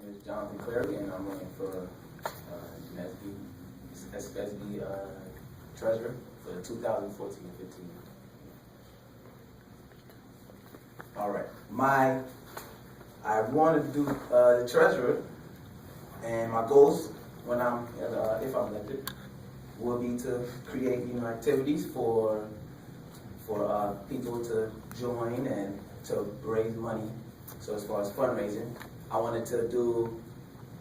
name is Jonathan Clery, and I'm running for NSBE SPSBE Treasurer for 2014 and 15. All right, I want to do the treasurer, and my goals when if I'm elected, will be to create activities for people to join and to raise money. So as far as fundraising, I wanted to do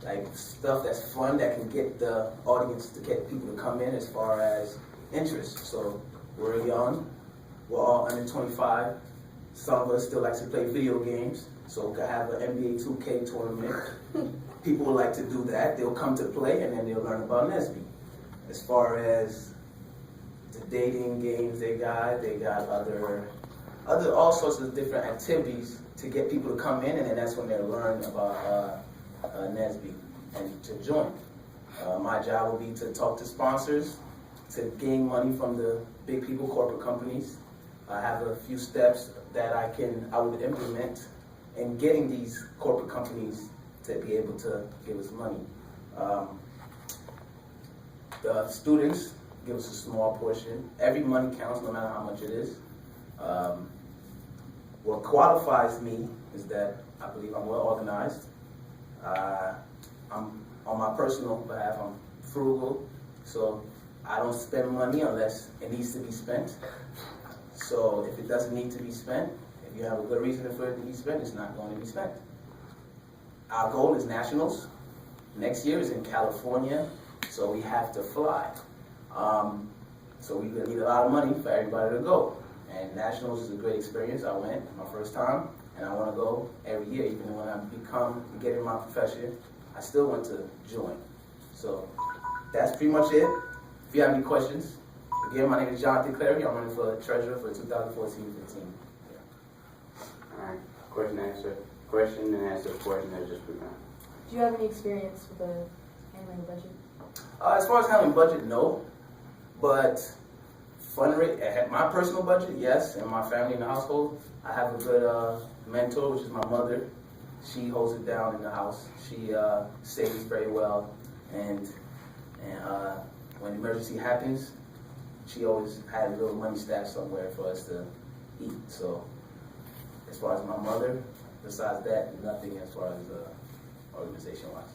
like stuff that's fun that can get the audience to get people to come in as far as interest. So we're young, we're all under 25. Some of us still like to play video games, so we could have an NBA 2K tournament. People would like to do that. They'll come to play and then they'll learn about NSBE. As far as the dating games they got other all sorts of different activities to get people to come in, and then that's when they'll learn about NSBE and to join. My job will be to talk to sponsors, to gain money from the big people, corporate companies. I have a few steps that I would implement in getting these corporate companies to be able to give us money. The students give us a small portion. Every money counts, no matter how much it is. What qualifies me is that I believe I'm well organized. I'm on my personal behalf, I'm frugal, so I don't spend money unless it needs to be spent. So if it doesn't need to be spent, if you have a good reason for it to be spent, it's not going to be spent. Our goal is nationals. Next year is in California, so we have to fly. So we need a lot of money for everybody to go. And nationals is a great experience. I went my first time, and I want to go every year. Even when I get in my profession, I still want to join. So that's pretty much it. If you have any questions, again, my name is Jonathan Clery. I'm running for treasurer for 2014-15. All right, question and answer portion has just begun. Do you have any experience with handling a budget? As far as handling budget, no. But my personal budget, yes, and my family and the household, I have a good mentor, which is my mother. She holds it down in the house. She saves very well, and when emergency happens, she always has a little money stashed somewhere for us to eat. So as far as my mother, besides that, nothing as far as organization-wise.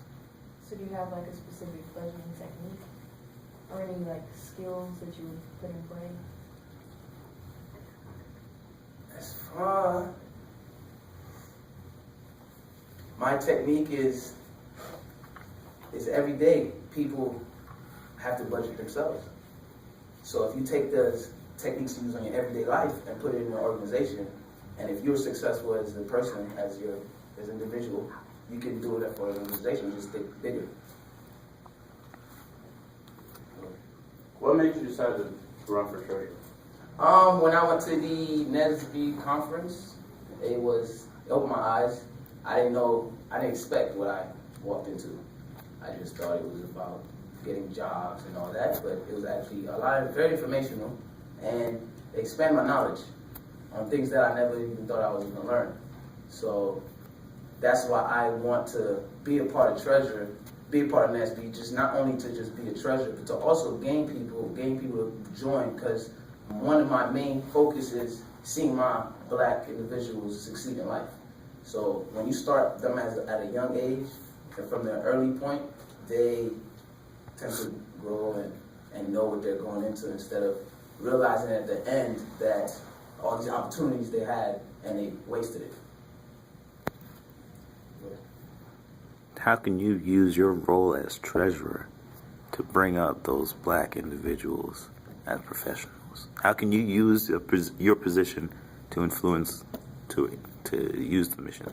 So do you have like a specific budgeting technique or any like skills that you would put in play? As far my technique is every day people have to budget themselves. So if you take the techniques you use on your everyday life and put it in your organization, and if you're successful as a person, as an individual, you can do it for an organization, just think bigger. What made you decide to run for treasurer? When I went to the NSBE conference, it opened my eyes. I didn't expect what I walked into. I just thought it was about getting jobs and all that, but it was actually very informational, and it expanded my knowledge on things that I never even thought I was going to learn. So that's why I want to be a part of treasurer, be a part of NSBE, just not only to just be a treasurer, but to also gain people to join, because one of my main focus is seeing my black individuals succeed in life. So when you start them at a young age, and from their early point, they tend to grow and know what they're going into, instead of realizing at the end that all these opportunities they had and they wasted it. How can you use your role as treasurer to bring up those black individuals as professionals? How can you use your position to influence, to use the mission?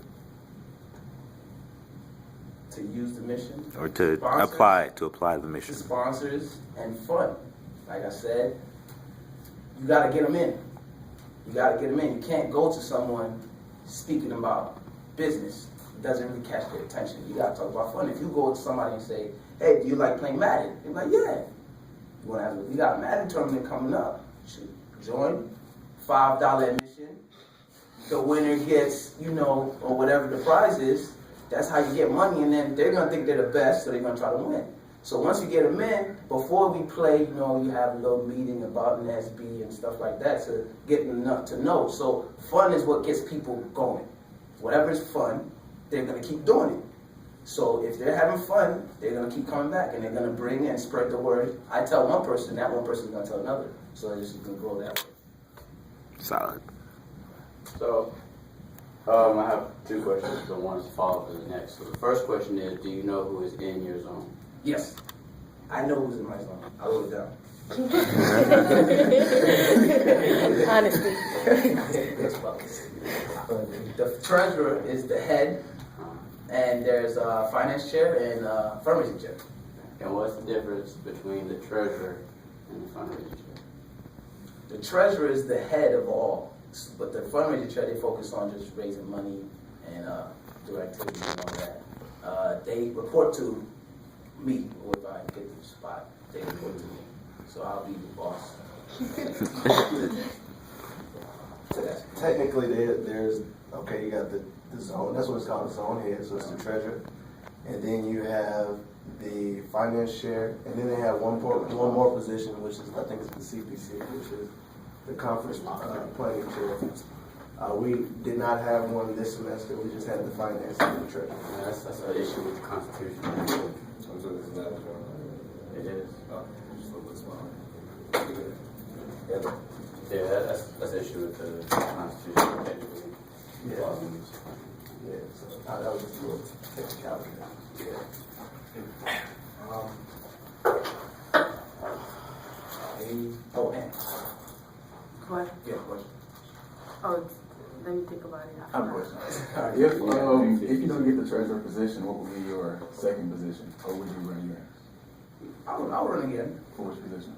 To use the mission? Or to apply the mission? To sponsors and fun. Like I said, you got to get them in. You got to get them in. You can't go to someone speaking about business. It doesn't really catch their attention. You got to talk about fun. If you go to somebody and say, hey, do you like playing Madden? They're like, yeah. We got a Madden tournament coming up. You should join. $5 admission. The winner gets, or whatever the prize is, That's how you get money, and then they're gonna think they're the best, so they're gonna try to win. So once you get them in, before we play, you know, you have a little meeting about NSBE and stuff like that to get enough to know. So fun is what gets people going. Whatever is fun, they're gonna keep doing it. So if they're having fun, they're gonna keep coming back, and they're gonna bring and spread the word. I tell one person, that one person is gonna tell another. So it's just gonna grow that way. Solid. So, I have two questions, but one is follow up to the next. So the first question is, do you know who is in your zone? Yes, I know who's in my zone. I wrote it down. Honesty. The treasurer is the head, and there's a finance chair and a fundraising chair. And what's the difference between the treasurer and the fundraising chair? The treasurer is the head of all, but the fundraising chair, they focus on just raising money and do activities and all that. They report to me, or if I get the spot, they report to me. So I'll be the boss. So that's Technically, there's okay. You got the zone. That's what it's called, the zone head. So it's the treasurer, and then you have the finance chair, and then they have one more position, which is I think it's the CPC, which is the conference planning chair. We did not have one this semester. We just had the finance and the treasurer. Yeah, that's an issue with the Constitution. It is. Yeah, that's an issue with the Constitution. Technically. Yeah. Yeah. So that was just a little technicality. Yeah. Oh, and What? yeah, question. Oh, let me think about it. I have a question. If you don't get the treasurer position, what would be your second position? Or would you run again? I'll run again. For which position?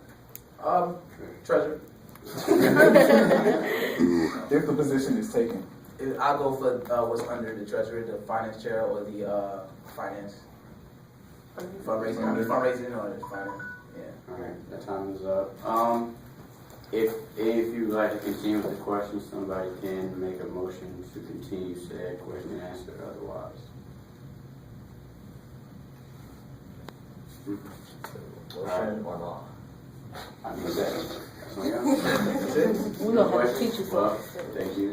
Treasurer. If the position is taken, I'll go for what's under the treasurer, the finance chair, or the finance fundraising. I mean fundraising or the finance. Yeah. Alright, the time is up. If you'd like to continue with the question, somebody can make a motion to continue said question and answer otherwise. Motion or law? I mean, that's on you. That's it. We're gonna have to Questions? teach you Well, something. thank you.